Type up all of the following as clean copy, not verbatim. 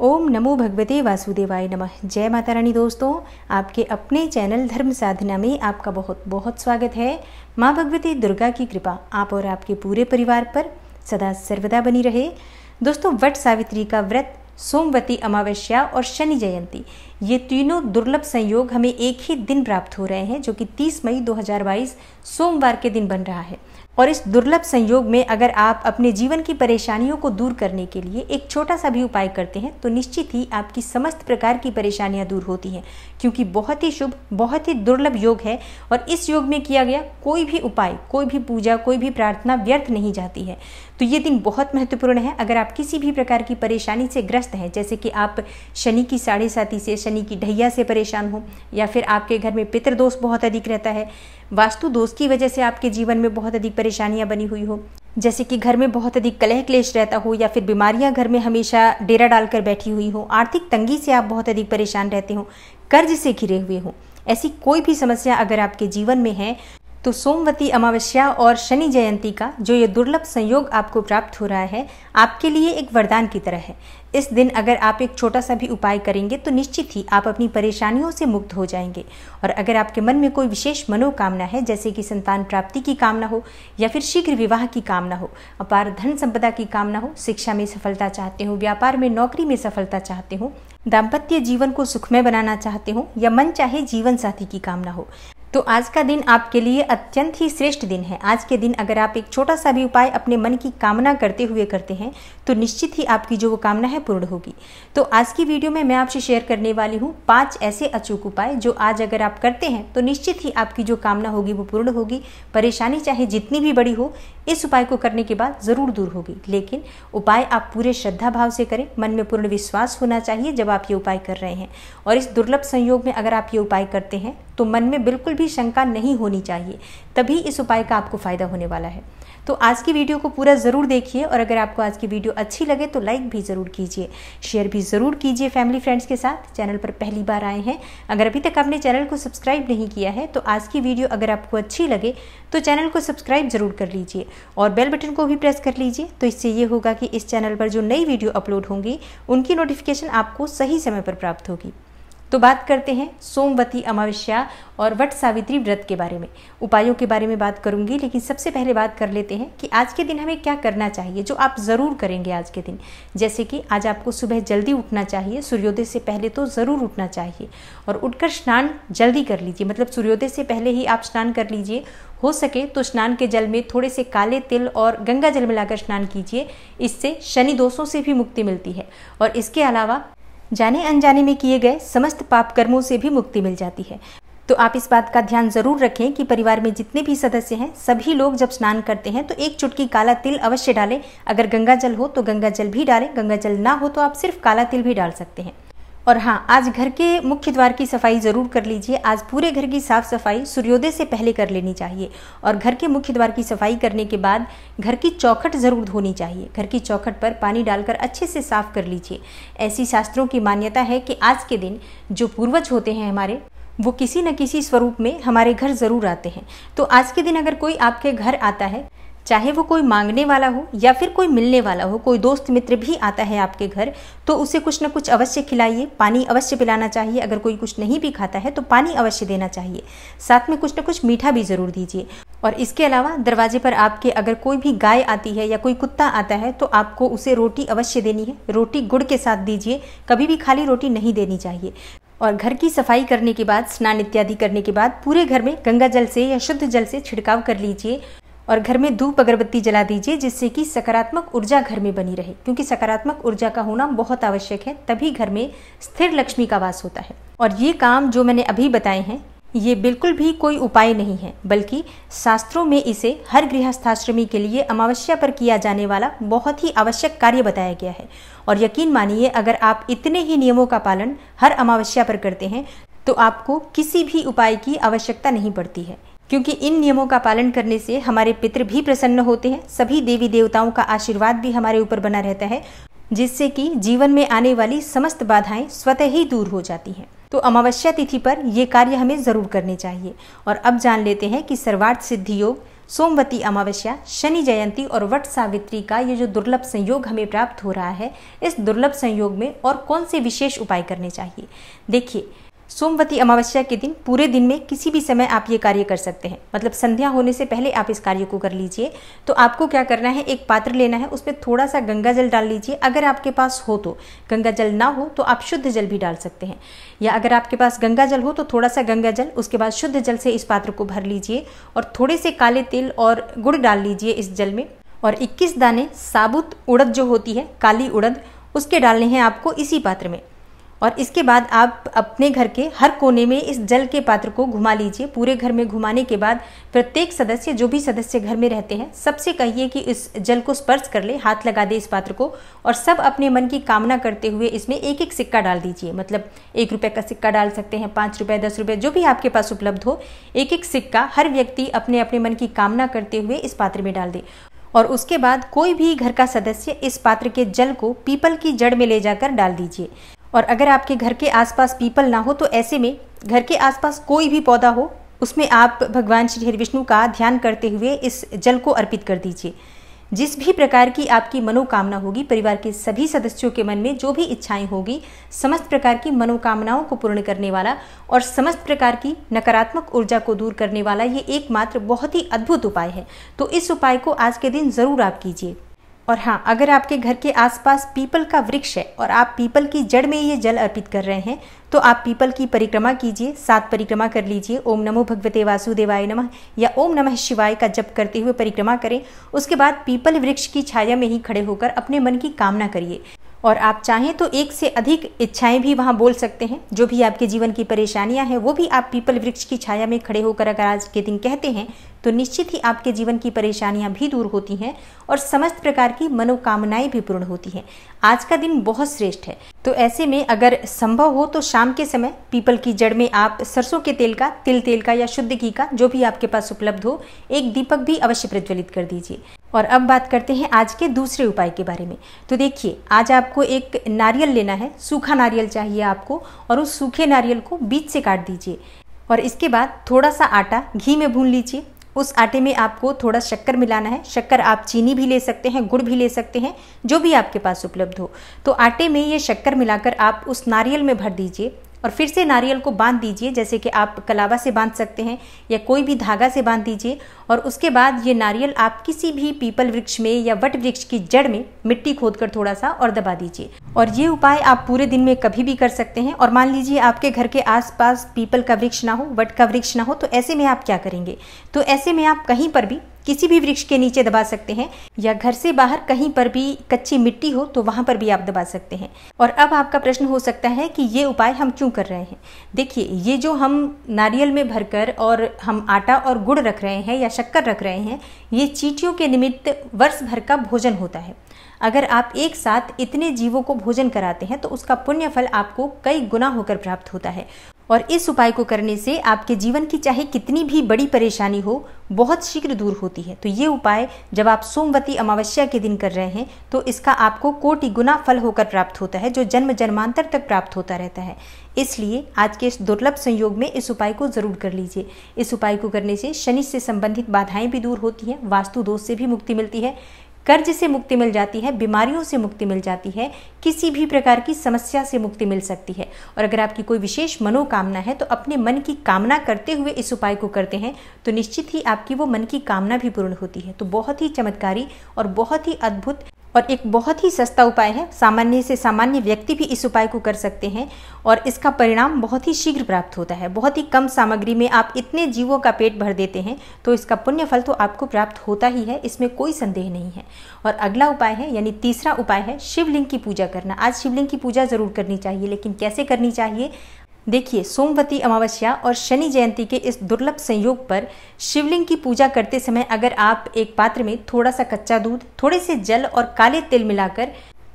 ओम नमो भगवते वासुदेवाय नमः। जय माता रानी। दोस्तों, आपके अपने चैनल धर्म साधना में आपका बहुत बहुत स्वागत है। माँ भगवती दुर्गा की कृपा आप और आपके पूरे परिवार पर सदा सर्वदा बनी रहे। दोस्तों, वट सावित्री का व्रत, सोमवती अमावस्या और शनि जयंती, ये तीनों दुर्लभ संयोग हमें एक ही दिन प्राप्त हो रहे हैं, जो कि 30 मई 2022 सोमवार के दिन बन रहा है। और इस दुर्लभ संयोग में अगर आप अपने जीवन की परेशानियों को दूर करने के लिए एक छोटा सा भी उपाय करते हैं तो निश्चित ही आपकी समस्त प्रकार की परेशानियां दूर होती हैं, क्योंकि बहुत ही शुभ, बहुत ही दुर्लभ योग है। और इस योग में किया गया कोई भी उपाय, कोई भी पूजा, कोई भी प्रार्थना व्यर्थ नहीं जाती है। तो ये दिन बहुत महत्वपूर्ण है। अगर आप किसी भी प्रकार की परेशानी से ग्रस्त हैं, जैसे कि आप शनि की साढ़े साती से, शनि की ढैया से परेशान हो, या फिर आपके घर में पितृदोष बहुत अधिक रहता है, वास्तु दोष की वजह से आपके जीवन में बहुत अधिक परेशानियां बनी हुई हो, जैसे कि घर में बहुत अधिक कलह क्लेश रहता हो, या फिर बीमारियां घर में हमेशा डेरा डालकर बैठी हुई हो, आर्थिक तंगी से आप बहुत अधिक परेशान रहते हो, कर्ज से घिरे हुए हो, ऐसी कोई भी समस्या अगर आपके जीवन में है तो सोमवती अमावस्या और शनि जयंती का जो ये दुर्लभ संयोग आपको प्राप्त हो रहा है, आपके लिए एक वरदान की तरह है। इस दिन अगर आप एक छोटा सा भी उपाय करेंगे तो निश्चित ही आप अपनी परेशानियों से मुक्त हो जाएंगे। और अगर आपके मन में कोई विशेष मनोकामना है, जैसे कि संतान प्राप्ति की कामना हो, या फिर शीघ्र विवाह की कामना हो, अपार धन संपदा की कामना हो, शिक्षा में सफलता चाहते हो, व्यापार में, नौकरी में सफलता चाहते हो, दाम्पत्य जीवन को सुखमय बनाना चाहते हो, या मन चाहे जीवन साथी की कामना हो, तो आज का दिन आपके लिए अत्यंत ही श्रेष्ठ दिन है। आज के दिन अगर आप एक छोटा सा भी उपाय अपने मन की कामना करते हुए करते हैं तो निश्चित ही आपकी जो वो कामना है पूर्ण होगी। तो आज की वीडियो में मैं आपसे शेयर करने वाली हूँ 5 ऐसे अचूक उपाय जो आज अगर आप करते हैं तो निश्चित ही आपकी जो कामना होगी वो पूर्ण होगी। परेशानी चाहे जितनी भी बड़ी हो, इस उपाय को करने के बाद जरूर दूर होगी, लेकिन उपाय आप पूरे श्रद्धा भाव से करें। मन में पूर्ण विश्वास होना चाहिए जब आप ये उपाय कर रहे हैं। और इस दुर्लभ संयोग में अगर आप ये उपाय करते हैं तो मन में बिल्कुल भी शंका नहीं होनी चाहिए, तभी इस उपाय का आपको फायदा होने वाला है। तो आज की वीडियो को पूरा ज़रूर देखिए, और अगर आपको आज की वीडियो अच्छी लगे तो लाइक भी ज़रूर कीजिए, शेयर भी ज़रूर कीजिए फैमिली फ्रेंड्स के साथ। चैनल पर पहली बार आए हैं, अगर अभी तक आपने चैनल को सब्सक्राइब नहीं किया है तो आज की वीडियो अगर आपको अच्छी लगे तो चैनल को सब्सक्राइब ज़रूर कर लीजिए और बेल बटन को भी प्रेस कर लीजिए। तो इससे ये होगा कि इस चैनल पर जो नई वीडियो अपलोड होंगी उनकी नोटिफिकेशन आपको सही समय पर प्राप्त होगी। तो बात करते हैं सोमवती अमावस्या और वट सावित्री व्रत के बारे में। उपायों के बारे में बात करूंगी, लेकिन सबसे पहले बात कर लेते हैं कि आज के दिन हमें क्या करना चाहिए, जो आप ज़रूर करेंगे आज के दिन। जैसे कि आज आपको सुबह जल्दी उठना चाहिए, सूर्योदय से पहले तो ज़रूर उठना चाहिए, और उठकर स्नान जल्दी कर लीजिए, मतलब सूर्योदय से पहले ही आप स्नान कर लीजिए। हो सके तो स्नान के जल में थोड़े से काले तिल और गंगा जल मिलाकर स्नान कीजिए, इससे शनि दोषों से भी मुक्ति मिलती है। और इसके अलावा जाने अनजाने में किए गए समस्त पाप कर्मों से भी मुक्ति मिल जाती है। तो आप इस बात का ध्यान जरूर रखें कि परिवार में जितने भी सदस्य हैं सभी लोग जब स्नान करते हैं तो एक चुटकी काला तिल अवश्य डालें। अगर गंगा जल हो तो गंगा जल भी डालें, गंगा जल ना हो तो आप सिर्फ काला तिल भी डाल सकते हैं। और हाँ, आज घर के मुख्य द्वार की सफाई जरूर कर लीजिए। आज पूरे घर की साफ सफाई सूर्योदय से पहले कर लेनी चाहिए, और घर के मुख्य द्वार की सफाई करने के बाद घर की चौखट जरूर धोनी चाहिए। घर की चौखट पर पानी डालकर अच्छे से साफ कर लीजिए। ऐसी शास्त्रों की मान्यता है कि आज के दिन जो पूर्वज होते हैं हमारे, वो किसी न किसी स्वरूप में हमारे घर जरूर आते हैं। तो आज के दिन अगर कोई आपके घर आता है, चाहे वो कोई मांगने वाला हो या फिर कोई मिलने वाला हो, कोई दोस्त मित्र भी आता है आपके घर, तो उसे कुछ न कुछ अवश्य खिलाइए, पानी अवश्य पिलाना चाहिए। अगर कोई कुछ नहीं भी खाता है तो पानी अवश्य देना चाहिए, साथ में कुछ न कुछ मीठा भी जरूर दीजिए। और इसके अलावा दरवाजे पर आपके अगर कोई भी गाय आती है या कोई कुत्ता आता है तो आपको उसे रोटी अवश्य देनी है। रोटी गुड़ के साथ दीजिए, कभी भी खाली रोटी नहीं देनी चाहिए। और घर की सफाई करने के बाद, स्नान इत्यादि करने के बाद पूरे घर में गंगा जल से या शुद्ध जल से छिड़काव कर लीजिए, और घर में धूप अगरबत्ती जला दीजिए, जिससे कि सकारात्मक ऊर्जा घर में बनी रहे, क्योंकि सकारात्मक ऊर्जा का होना बहुत आवश्यक है, तभी घर में स्थिर लक्ष्मी का वास होता है। और ये काम जो मैंने अभी बताए हैं ये बिल्कुल भी कोई उपाय नहीं है, बल्कि शास्त्रों में इसे हर गृहस्थाश्रमी के लिए अमावस्या पर किया जाने वाला बहुत ही आवश्यक कार्य बताया गया है। और यकीन मानिए, अगर आप इतने ही नियमों का पालन हर अमावस्या पर करते हैं तो आपको किसी भी उपाय की आवश्यकता नहीं पड़ती है, क्योंकि इन नियमों का पालन करने से हमारे पितृ भी प्रसन्न होते हैं, सभी देवी देवताओं का आशीर्वाद भी हमारे ऊपर बना रहता है, जिससे कि जीवन में आने वाली समस्त बाधाएं स्वतः ही दूर हो जाती हैं। तो अमावस्या तिथि पर ये कार्य हमें जरूर करने चाहिए। और अब जान लेते हैं कि सर्वार्थ सिद्धि योग सोमवती अमावस्या, शनि जयंती और वट सावित्री का ये जो दुर्लभ संयोग हमें प्राप्त हो रहा है, इस दुर्लभ संयोग में और कौन से विशेष उपाय करने चाहिए। देखिए, सोमवती अमावस्या के दिन पूरे दिन में किसी भी समय आप ये कार्य कर सकते हैं, मतलब संध्या होने से पहले आप इस कार्य को कर लीजिए। तो आपको क्या करना है, एक पात्र लेना है, उसमें थोड़ा सा गंगा जल डाल लीजिए। अगर आपके पास हो तो, गंगा जल ना हो तो आप शुद्ध जल भी डाल सकते हैं, या अगर आपके पास गंगा जल हो तो थोड़ा सा गंगा जल, उसके बाद शुद्ध जल से इस पात्र को भर लीजिए और थोड़े से काले तिल और गुड़ डाल लीजिए इस जल में। और 21 दाने साबुत उड़द जो होती है, काली उड़द, उसके डालने हैं आपको इसी पात्र में। और इसके बाद आप अपने घर के हर कोने में इस जल के पात्र को घुमा लीजिए। पूरे घर में घुमाने के बाद प्रत्येक सदस्य, जो भी सदस्य घर में रहते हैं, सबसे कहिए कि इस जल को स्पर्श कर ले, हाथ लगा दे इस पात्र को, और सब अपने मन की कामना करते हुए इसमें एक एक सिक्का डाल दीजिए। मतलब 1 रुपये का सिक्का डाल सकते हैं, 5 रुपये, 10 रुपये, जो भी आपके पास उपलब्ध हो, एक एक सिक्का हर व्यक्ति अपने अपने मन की कामना करते हुए इस पात्र में डाल दे। और उसके बाद कोई भी घर का सदस्य इस पात्र के जल को पीपल की जड़ में ले जाकर डाल दीजिए। और अगर आपके घर के आसपास पीपल ना हो तो ऐसे में घर के आसपास कोई भी पौधा हो, उसमें आप भगवान श्री हरि विष्णु का ध्यान करते हुए इस जल को अर्पित कर दीजिए। जिस भी प्रकार की आपकी मनोकामना होगी, परिवार के सभी सदस्यों के मन में जो भी इच्छाएं होगी, समस्त प्रकार की मनोकामनाओं को पूर्ण करने वाला और समस्त प्रकार की नकारात्मक ऊर्जा को दूर करने वाला ये एकमात्र बहुत ही अद्भुत उपाय है। तो इस उपाय को आज के दिन जरूर आप कीजिए। और हाँ, अगर आपके घर के आसपास पीपल का वृक्ष है और आप पीपल की जड़ में ये जल अर्पित कर रहे हैं, तो आप पीपल की परिक्रमा कीजिए, 7 परिक्रमा कर लीजिए। ओम नमो भगवते वासुदेवाय नमः या ओम नमः शिवाय का जप करते हुए परिक्रमा करें। उसके बाद पीपल वृक्ष की छाया में ही खड़े होकर अपने मन की कामना करिए। और आप चाहें तो 1 से अधिक इच्छाएं भी वहां बोल सकते हैं। जो भी आपके जीवन की परेशानियां हैं, वो भी आप पीपल वृक्ष की छाया में खड़े होकर अगर आज के दिन कहते हैं, तो निश्चित ही आपके जीवन की परेशानियां भी दूर होती हैं और समस्त प्रकार की मनोकामनाएं भी पूर्ण होती हैं। आज का दिन बहुत श्रेष्ठ है। तो ऐसे में अगर संभव हो तो शाम के समय पीपल की जड़ में आप सरसों के तेल का, तिल तेल का या शुद्ध घी का, जो भी आपके पास उपलब्ध हो, एक दीपक भी अवश्य प्रज्वलित कर दीजिए। और अब बात करते हैं आज के दूसरे उपाय के बारे में। तो देखिए, आज आपको एक नारियल लेना है, सूखा नारियल चाहिए आपको, और उस सूखे नारियल को बीच से काट दीजिए। और इसके बाद थोड़ा सा आटा घी में भून लीजिए। उस आटे में आपको थोड़ा शक्कर मिलाना है। शक्कर आप चीनी भी ले सकते हैं, गुड़ भी ले सकते हैं, जो भी आपके पास उपलब्ध हो। तो आटे में ये शक्कर मिलाकर आप उस नारियल में भर दीजिए और फिर से नारियल को बांध दीजिए, जैसे कि आप कलावा से बांध सकते हैं या कोई भी धागा से बांध दीजिए। और उसके बाद ये नारियल आप किसी भी पीपल वृक्ष में या वट वृक्ष की जड़ में मिट्टी खोदकर थोड़ा सा और दबा दीजिए। और ये उपाय आप पूरे दिन में कभी भी कर सकते हैं। और मान लीजिए आपके घर के आसपास पीपल का वृक्ष ना हो, वट का वृक्ष ना हो, तो ऐसे में आप क्या करेंगे? तो ऐसे में आप कहीं पर भी किसी भी वृक्ष के नीचे दबा सकते हैं, या घर से बाहर कहीं पर भी कच्ची मिट्टी हो तो वहां पर भी आप दबा सकते हैं। और अब आपका प्रश्न हो सकता है कि ये उपाय हम क्यों कर रहे हैं? देखिए, ये जो हम नारियल में भरकर और हम आटा और गुड़ रख रहे हैं या शक्कर रख रहे हैं, ये चींटियों के निमित्त वर्ष भर का भोजन होता है। अगर आप एक साथ इतने जीवों को भोजन कराते हैं तो उसका पुण्य फल आपको कई गुना होकर प्राप्त होता है। और इस उपाय को करने से आपके जीवन की चाहे कितनी भी बड़ी परेशानी हो, बहुत शीघ्र दूर होती है। तो ये उपाय जब आप सोमवती अमावस्या के दिन कर रहे हैं तो इसका आपको कोटि गुना फल होकर प्राप्त होता है, जो जन्म जन्मांतर तक प्राप्त होता रहता है। इसलिए आज के इस दुर्लभ संयोग में इस उपाय को जरूर कर लीजिए। इस उपाय को करने से शनि से संबंधित बाधाएं भी दूर होती हैं, वास्तु दोष से भी मुक्ति मिलती है, कर्ज से मुक्ति मिल जाती है, बीमारियों से मुक्ति मिल जाती है, किसी भी प्रकार की समस्या से मुक्ति मिल सकती है। और अगर आपकी कोई विशेष मनोकामना है तो अपने मन की कामना करते हुए इस उपाय को करते हैं तो निश्चित ही आपकी वो मन की कामना भी पूर्ण होती है। तो बहुत ही चमत्कारी और बहुत ही अद्भुत और एक बहुत ही सस्ता उपाय है। सामान्य से सामान्य व्यक्ति भी इस उपाय को कर सकते हैं और इसका परिणाम बहुत ही शीघ्र प्राप्त होता है। बहुत ही कम सामग्री में आप इतने जीवों का पेट भर देते हैं तो इसका पुण्य फल तो आपको प्राप्त होता ही है, इसमें कोई संदेह नहीं है। और अगला उपाय है, यानी तीसरा उपाय है शिवलिंग की पूजा करना। आज शिवलिंग की पूजा जरूर करनी चाहिए, लेकिन कैसे करनी चाहिए? देखिए, सोमवती अमावस्या और शनि जयंती के इस दुर्लभ संयोग पर शिवलिंग की पूजा करते समय अगर आप एक पात्र में थोड़ा सा कच्चा दूध, थोड़े से जल और काले तिल मिलाकर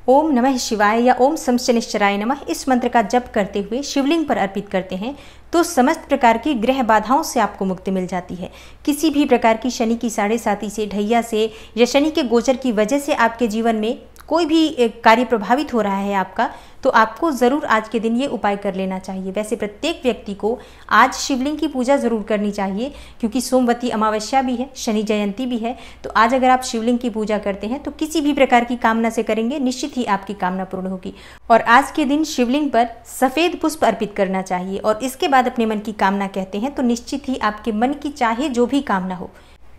ओम नमः शिवाय या ओम सम शनिश्चराय नमः इस मंत्र का जप करते हुए शिवलिंग पर अर्पित करते हैं तो समस्त प्रकार की ग्रह बाधाओं से आपको मुक्ति मिल जाती है। किसी भी प्रकार की शनि की 7.5 से, ढैया से या शनि के गोचर की वजह से आपके जीवन में कोई भी कार्य प्रभावित हो रहा है आपका, तो आपको ज़रूर आज के दिन ये उपाय कर लेना चाहिए। वैसे प्रत्येक व्यक्ति को आज शिवलिंग की पूजा ज़रूर करनी चाहिए, क्योंकि सोमवती अमावस्या भी है, शनि जयंती भी है। तो आज अगर आप शिवलिंग की पूजा करते हैं तो किसी भी प्रकार की कामना से करेंगे, निश्चित ही आपकी कामना पूर्ण होगी। और आज के दिन शिवलिंग पर सफ़ेद पुष्प अर्पित करना चाहिए और इसके बाद अपने मन की कामना कहते हैं तो निश्चित ही आपके मन की चाहे जो भी कामना हो,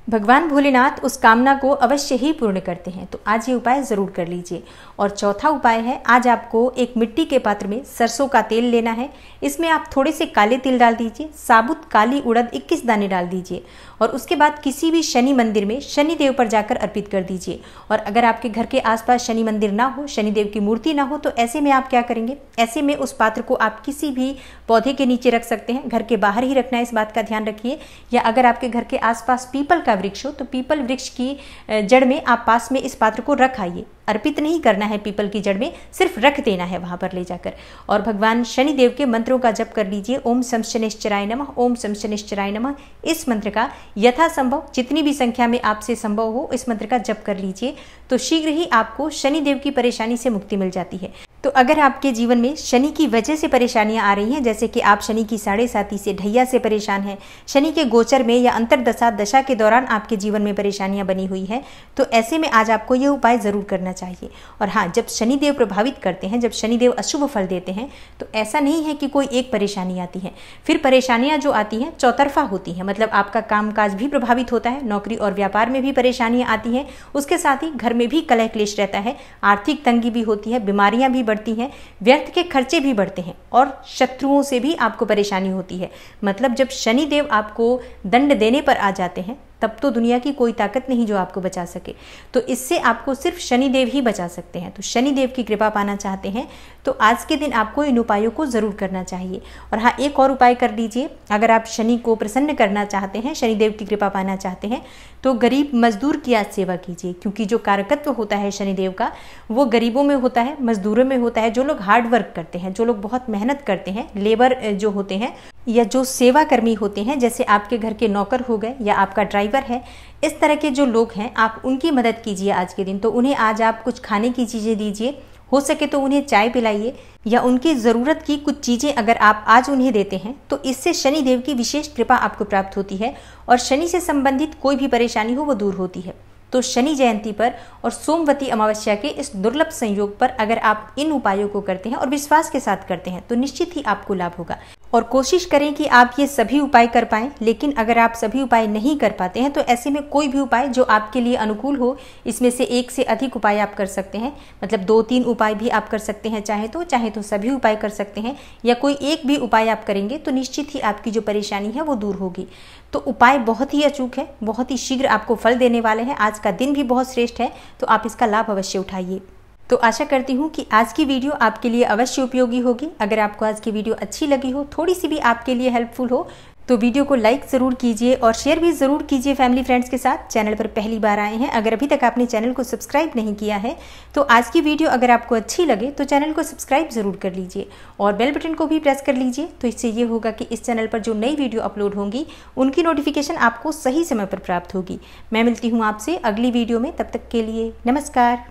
भगवान भोलेनाथ उस कामना को अवश्य ही पूर्ण करते हैं। तो आज ये उपाय ज़रूर कर लीजिए। और चौथा उपाय है, आज आपको एक मिट्टी के पात्र में सरसों का तेल लेना है। इसमें आप थोड़े से काले तिल डाल दीजिए, साबुत काली उड़द 21 दाने डाल दीजिए और उसके बाद किसी भी शनि मंदिर में शनि देव पर जाकर अर्पित कर दीजिए। और अगर आपके घर के आसपास शनि मंदिर ना हो, शनि देव की मूर्ति ना हो, तो ऐसे में आप क्या करेंगे, ऐसे में उस पात्र को आप किसी भी पौधे के नीचे रख सकते हैं। घर के बाहर ही रखना है, इस बात का ध्यान रखिए। या अगर आपके घर के आसपास पीपल का वृक्ष हो तो पीपल वृक्ष की जड़ में आप पास में इस पात्र को रख आइए। अर्पित नहीं करना है पीपल की जड़ में, सिर्फ रख देना है वहां पर ले जाकर। और भगवान शनि देव के मंत्रों का जप कर लीजिए। ओम शं शनिश्चराय नमः, ओम शं शनिश्चराय नमः। इस मंत्र का यथासंभव जितनी भी संख्या में आपसे संभव हो इस मंत्र का जप कर लीजिए, तो शीघ्र ही आपको शनि देव की परेशानी से मुक्ति मिल जाती है। तो अगर आपके जीवन में शनि की वजह से परेशानियां आ रही हैं, जैसे कि आप शनि की 7.5 से ढैया से परेशान हैं, शनि के गोचर में या अंतर्दशा दशा के दौरान आपके जीवन में परेशानियां बनी हुई हैं, तो ऐसे में आज आपको यह उपाय ज़रूर करना चाहिए। और हाँ, जब शनिदेव प्रभावित करते हैं, जब शनिदेव अशुभ फल देते हैं, तो ऐसा नहीं है कि कोई एक परेशानी आती है, फिर परेशानियां जो आती हैं चौतरफा होती हैं। मतलब आपका कामकाज भी प्रभावित होता है, नौकरी और व्यापार में भी परेशानियां आती हैं, उसके साथ ही घर में भी कलह क्लेश रहता है, आर्थिक तंगी भी होती है, बीमारियां भी बढ़ती हैं, व्यर्थ के खर्चे भी बढ़ते हैं और शत्रुओं से भी आपको परेशानी होती है। मतलब जब शनिदेव आपको दंड देने पर आ जाते हैं तब तो दुनिया की कोई ताकत नहीं जो आपको बचा सके। तो इससे आपको सिर्फ शनिदेव ही बचा सकते हैं। तो शनिदेव की कृपा पाना चाहते हैं तो आज के दिन आपको इन उपायों को ज़रूर करना चाहिए। और हाँ, एक और उपाय कर लीजिए। अगर आप शनि को प्रसन्न करना चाहते हैं, शनिदेव की कृपा पाना चाहते हैं, तो गरीब मजदूर की आज सेवा कीजिए, क्योंकि जो कारकत्व होता है शनिदेव का वो गरीबों में होता है, मजदूरों में होता है, जो लोग हार्ड वर्क करते हैं, जो लोग बहुत मेहनत करते हैं, लेबर जो होते हैं या जो सेवा कर्मी होते हैं, जैसे आपके घर के नौकर हो गए या आपका ड्राइवर है, इस तरह के जो लोग हैं आप उनकी मदद कीजिए आज के दिन। तो उन्हें आज आप कुछ खाने की चीज़ें दीजिए, हो सके तो उन्हें चाय पिलाइए, या उनकी ज़रूरत की कुछ चीज़ें अगर आप आज उन्हें देते हैं तो इससे शनि देव की विशेष कृपा आपको प्राप्त होती है और शनि से संबंधित कोई भी परेशानी हो वो दूर होती है। तो शनि जयंती पर और सोमवती अमावस्या के इस दुर्लभ संयोग पर अगर आप इन उपायों को करते हैं और विश्वास के साथ करते हैं तो निश्चित ही आपको लाभ होगा। और कोशिश करें कि आप ये सभी उपाय कर पाएं। लेकिन अगर आप सभी उपाय नहीं कर पाते हैं तो ऐसे में कोई भी उपाय जो आपके लिए अनुकूल हो, इसमें से एक से अधिक उपाय आप कर सकते हैं। मतलब 2-3 उपाय भी आप कर सकते हैं, चाहे तो सभी उपाय कर सकते हैं, या कोई एक भी उपाय आप करेंगे तो निश्चित ही आपकी जो परेशानी है वो दूर होगी। तो उपाय बहुत ही अचूक है, बहुत ही शीघ्र आपको फल देने वाले हैं। आज का दिन भी बहुत श्रेष्ठ है, तो आप इसका लाभ अवश्य उठाइए। तो आशा करती हूँ कि आज की वीडियो आपके लिए अवश्य उपयोगी होगी। अगर आपको आज की वीडियो अच्छी लगी हो, थोड़ी सी भी आपके लिए हेल्पफुल हो, तो वीडियो को लाइक ज़रूर कीजिए और शेयर भी ज़रूर कीजिए फैमिली फ्रेंड्स के साथ। चैनल पर पहली बार आए हैं, अगर अभी तक आपने चैनल को सब्सक्राइब नहीं किया है तो आज की वीडियो अगर आपको अच्छी लगे तो चैनल को सब्सक्राइब ज़रूर कर लीजिए और बेल बटन को भी प्रेस कर लीजिए। तो इससे ये होगा कि इस चैनल पर जो नई वीडियो अपलोड होंगी उनकी नोटिफिकेशन आपको सही समय पर प्राप्त होगी। मैं मिलती हूँ आपसे अगली वीडियो में, तब तक के लिए नमस्कार।